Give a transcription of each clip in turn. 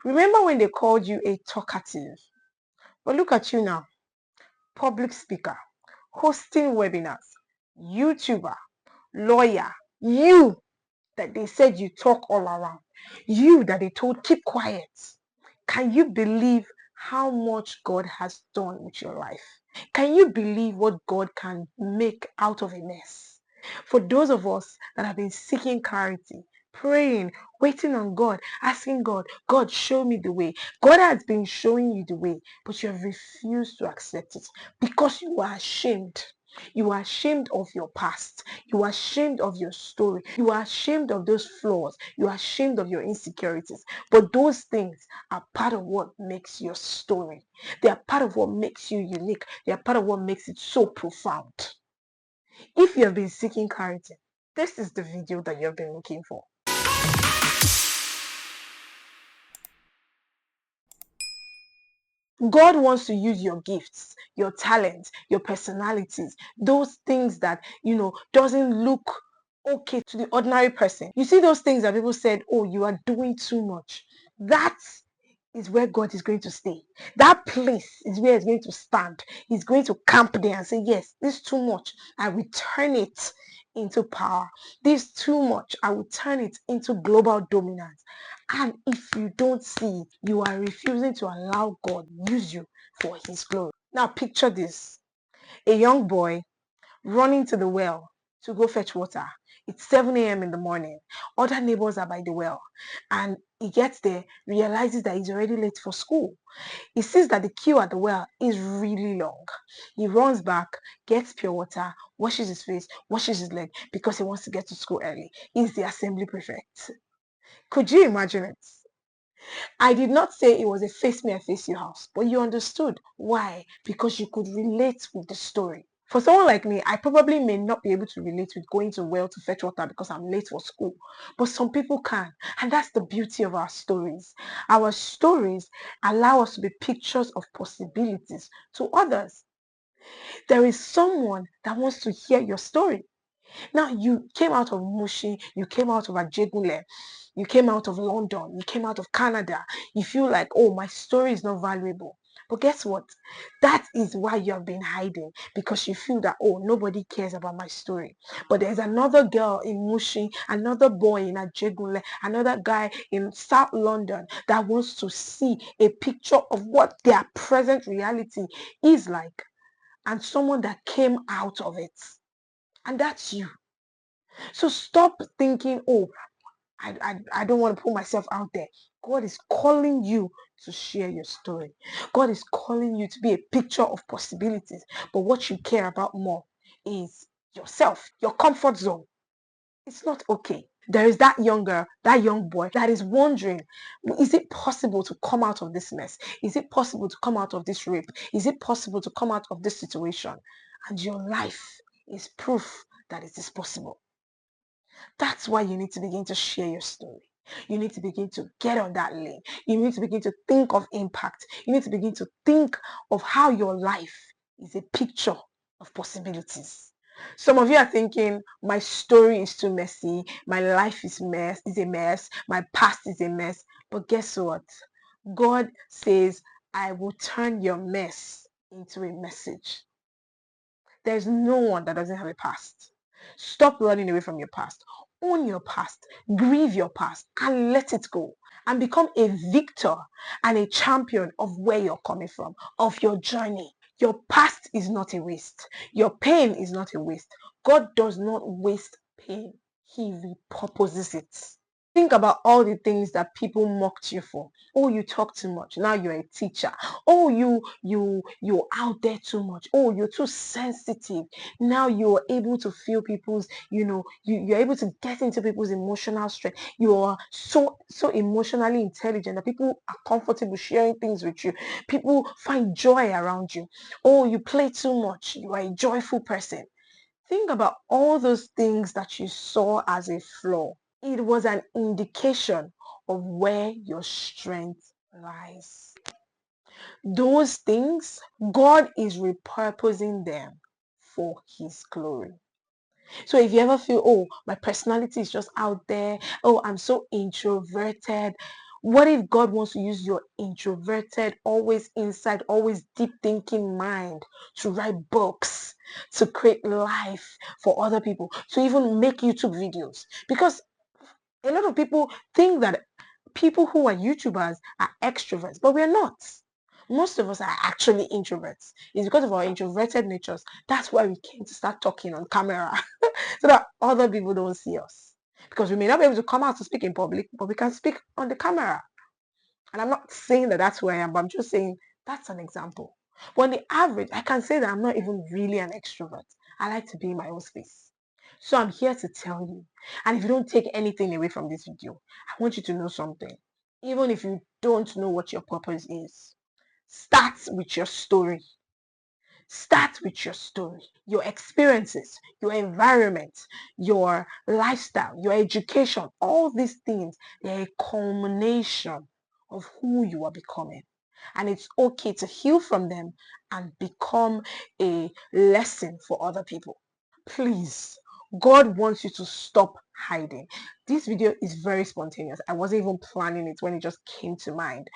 Remember when they called you a talkative? But look at you now, public speaker, hosting webinars, YouTuber, lawyer, you that they said you talk all around, you that they told keep quiet. Can you believe how much God has done with your life? Can you believe what God can make out of a mess? For those of us that have been seeking clarity, praying, waiting on God, asking God, God, show me the way. God has been showing you the way, but you have refused to accept it because you are ashamed. You are ashamed of your past. You are ashamed of your story. You are ashamed of those flaws. You are ashamed of your insecurities. But those things are part of what makes your story. They are part of what makes you unique. They are part of what makes it so profound. If you have been seeking clarity, this is the video that you have been looking for. God wants to use your gifts, your talents, your personalities, those things that, doesn't look okay to the ordinary person. You see those things that people said, oh, you are doing too much. That is where God is going to stay. That place is where he's going to stand. He's going to camp there and say, yes, this is too much. I will turn it into power. This is too much. I will turn it into global dominance. And if you don't see, you are refusing to allow God use you for his glory. Now picture this. A young boy running to the well to go fetch water. It's 7 a.m. in the morning. Other neighbors are by the well. And he gets there, realizes that he's already late for school. He sees that the queue at the well is really long. He runs back, gets pure water, washes his face, washes his leg because he wants to get to school early. He's the assembly prefect. Could you imagine it? I did not say it was a face me, I face you house, but you understood why, because you could relate with the story. For someone like me, I probably may not be able to relate with going to well to fetch water because I'm late for school, but some people can, and that's the beauty of our stories. Our stories allow us to be pictures of possibilities to others. There is someone that wants to hear your story. Now, you came out of Mushi, you came out of Ajegunle, you came out of London, you came out of Canada. You feel like, oh, my story is not valuable. But guess what? That is why you have been hiding, because you feel that, oh, nobody cares about my story. But there's another girl in Mushi, another boy in Ajegunle, another guy in South London that wants to see a picture of what their present reality is like, and someone that came out of it. And that's you. So stop thinking, oh, I don't want to put myself out there. God is calling you to share your story. God is calling you to be a picture of possibilities. But what you care about more is yourself, your comfort zone. It's not okay. There is that young girl, that young boy that is wondering, is it possible to come out of this mess? Is it possible to come out of this rape? Is it possible to come out of this situation? And your life is proof that it is possible. That's why you need to begin to share your story. You need to begin to get on that lane. You need to begin to think of impact. You need to begin to think of how your life is a picture of possibilities. Some of you are thinking, my story is too messy. My life is a mess. My past is a mess. But guess what? God says, I will turn your mess into a message. There's no one that doesn't have a past. Stop running away from your past. Own your past. Grieve your past and let it go. And become a victor and a champion of where you're coming from, of your journey. Your past is not a waste. Your pain is not a waste. God does not waste pain. He repurposes it. Think about all the things that people mocked you for. Oh, you talk too much. Now you're a teacher. Oh, you're out there too much. Oh, you're too sensitive. Now you're able to feel people's, you're able to get into people's emotional strength. You are so emotionally intelligent that people are comfortable sharing things with you. People find joy around you. Oh, you play too much. You are a joyful person. Think about all those things that you saw as a flaw. It was an indication of where your strength lies. Those things, God is repurposing them for his glory. So if you ever feel, oh, my personality is just out there, oh, I'm so introverted, What if God wants to use your introverted, always inside, always deep thinking mind to write books, to create life for other people, to even make YouTube videos? Because a lot of people think that people who are YouTubers are extroverts, but we're not. Most of us are actually introverts. It's because of our introverted natures. That's why we came to start talking on camera so that other people don't see us. Because we may not be able to come out to speak in public, but we can speak on the camera. And I'm not saying that that's who I am, but I'm just saying that's an example. But on the average, I can say that I'm not even really an extrovert. I like to be in my own space. So I'm here to tell you. And if you don't take anything away from this video, I want you to know something. Even if you don't know what your purpose is, start with your story. Start with your story, your experiences, your environment, your lifestyle, your education. All these things, they're a culmination of who you are becoming. And it's okay to heal from them and become a lesson for other people. Please, God wants you to stop hiding. This video is very spontaneous. I wasn't even planning it when it just came to mind.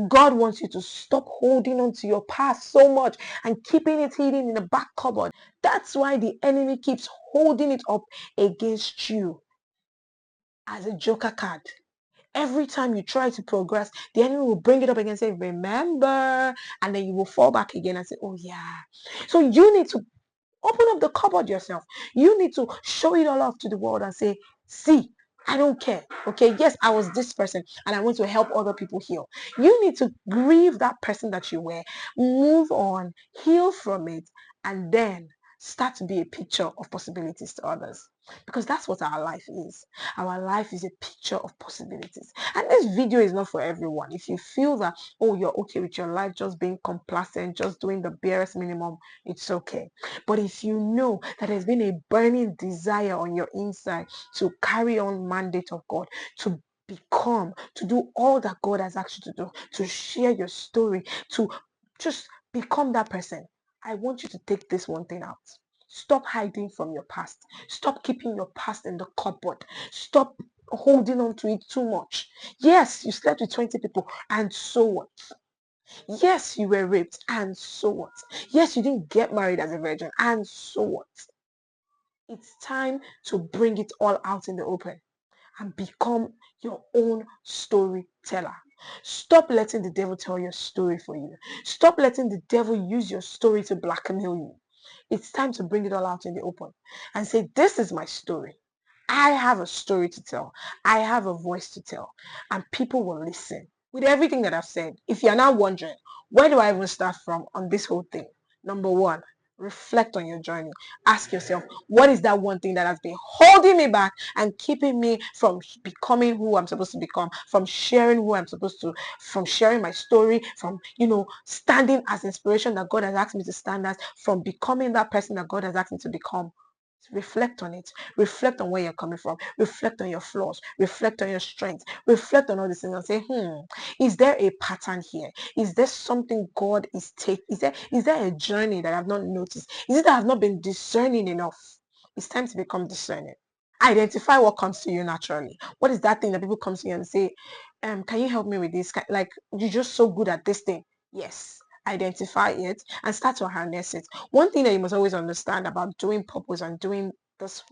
God wants you to stop holding on to your past so much and keeping it hidden in the back cupboard. That's why the enemy keeps holding it up against you as a joker card. Every time you try to progress, the enemy will bring it up again and say, remember, and then you will fall back again and say, oh yeah. So you need to open up the cupboard yourself. You need to show it all off to the world and say, see, I don't care. Okay, yes, I was this person and I want to help other people heal. You need to grieve that person that you were, move on, heal from it, and then start to be a picture of possibilities to others. Because that's what our life is. Our life is a picture of possibilities. And this video is not for everyone. If you feel that, oh, you're okay with your life just being complacent, just doing the barest minimum, it's okay. But if you know that there's been a burning desire on your inside to carry on mandate of God, to become, to do all that God has asked you to do, to share your story, to just become that person, I want you to take this one thing out. Stop hiding from your past. Stop keeping your past in the cupboard. Stop holding on to it too much. Yes, you slept with 20 people, and so what? Yes, you were raped, and so what? Yes, you didn't get married as a virgin, and so what? It's time to bring it all out in the open and become your own storyteller. Stop letting the devil tell your story for you. Stop letting the devil use your story to blackmail you. It's time to bring it all out in the open and say, this is my story. I have a story to tell. I have a voice to tell. And people will listen. With everything that I've said, if you're now wondering, where do I even start from on this whole thing? Number one, reflect on your journey. Ask yourself, what is that one thing that has been holding me back and keeping me from becoming who I'm supposed to become, from sharing who I'm supposed to, from sharing my story, from, standing as inspiration that God has asked me to stand as, from becoming that person that God has asked me to become. Reflect on it. Reflect on where you're coming from. Reflect on your flaws. Reflect on your strengths. Reflect on all these things and say, is there a pattern here? Is there something God is taking? Is there a journey that I've not noticed? Is it that I've not been discerning enough? It's time to become discerning. Identify what comes to you naturally. What is that thing that people come to you and say, can you help me with this? Like, you're just so good at this thing. Yes. Identify it and start to harness it. One thing that you must always understand about doing purpose and doing this,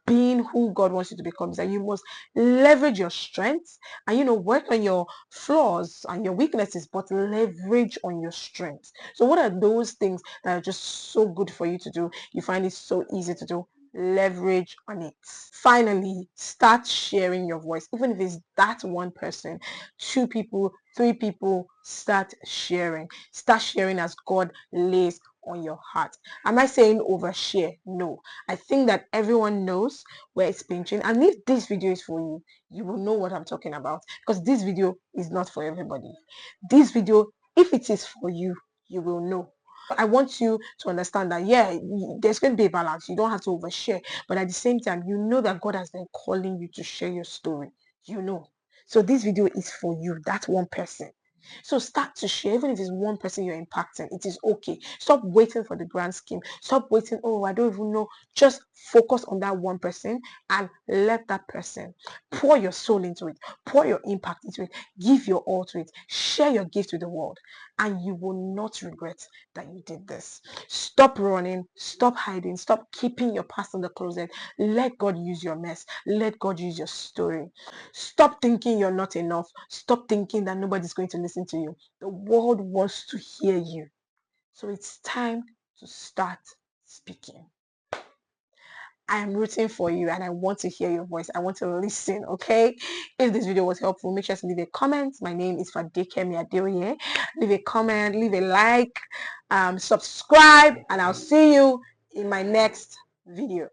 being who God wants you to become is that you must leverage your strengths and, work on your flaws and your weaknesses, but leverage on your strengths. So what are those things that are just so good for you to do? You find it so easy to do? Leverage on it. Finally, start sharing your voice. Even if it's that one person, 2 people, 3 people, start sharing. Start sharing as God lays on your heart. Am I saying overshare? No. I think that everyone knows where it's pinching. And if this video is for you, you will know what I'm talking about. Because this video is not for everybody. This video, if it is for you, you will know. I want you to understand that, yeah, there's going to be a balance. You don't have to overshare. But at the same time, you know that God has been calling you to share your story. You know. So this video is for you, that one person. So start to share, even if it's one person you're impacting, it is okay. Stop waiting for the grand scheme. Stop waiting, oh, I don't even know. Just focus on that one person and let that person pour your soul into it, pour your impact into it, give your all to it, share your gift with the world, and you will not regret that you did this. Stop running, stop hiding, stop keeping your past in the closet. Let God use your mess. Let God use your story. Stop thinking you're not enough. Stop thinking that nobody's going to listen to you. The world wants to hear you. So it's time to start speaking. I am rooting for you and I want to hear your voice. I want to listen, okay? If this video was helpful, make sure to leave a comment. My name is Fadekemi Adeoye. Leave a comment, leave a like, subscribe, and I'll see you in my next video.